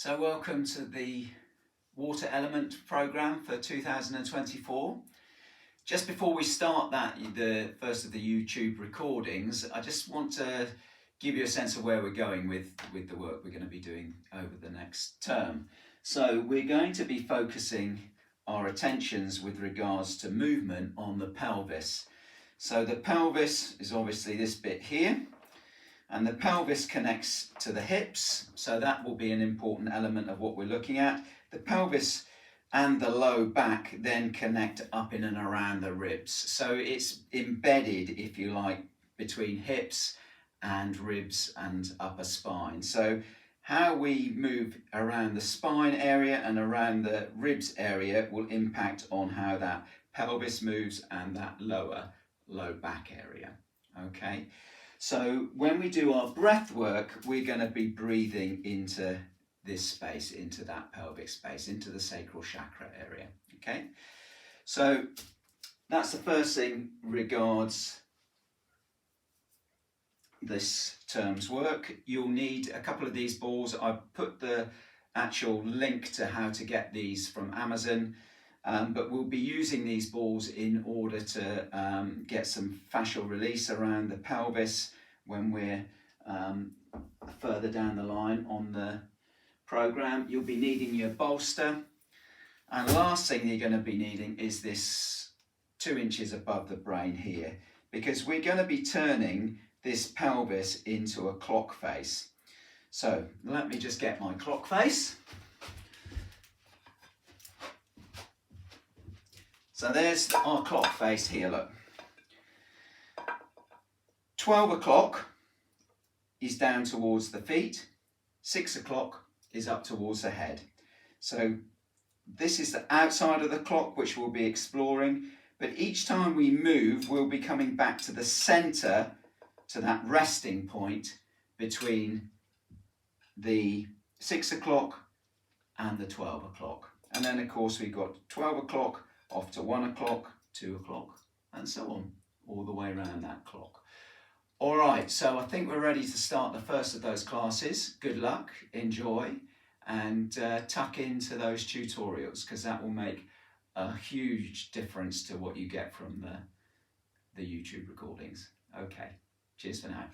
So welcome to the water element program for 2024. Just before we start the first of the YouTube recordings, I just want to give you a sense of where we're going with the work we're going to be doing over the next term. So we're going to be focusing our attentions with regards to movement on the pelvis. So the pelvis is obviously this bit here, and the pelvis connects to the hips, so that will be an important element of what we're looking at. The pelvis and the low back then connect up in and around the ribs, so it's embedded, if you like, between hips and ribs and upper spine. So how we move around the spine area and around the ribs area will impact on how that pelvis moves and that low back area. Okay, so when we do our breath work, we're going to be breathing into this space, into that pelvic space, into the sacral chakra area. Okay, so that's the first thing regards this term's work. You'll need a couple of these balls. I've put the actual link to how to get these from Amazon, but we'll be using these balls in order to get some fascial release around the pelvis when we're further down the line on the program. You'll be needing your bolster, and last thing you're going to be needing is this 2 inches above the brain here, because we're going to be turning this pelvis into a clock face. So let me just get my clock face. So there's our clock face here, look. 12 o'clock is down towards the feet, 6 o'clock is up towards the head. So this is the outside of the clock, which we'll be exploring, but each time we move, we'll be coming back to the center, to that resting point between the 6 o'clock and the 12 o'clock. And then of course we've got 12 o'clock off to 1 o'clock, 2 o'clock, and so on, all the way around that clock. All right, so I think we're ready to start the first of those classes. Good luck, enjoy, and tuck into those tutorials, because that will make a huge difference to what you get from the YouTube recordings. Okay, cheers for now.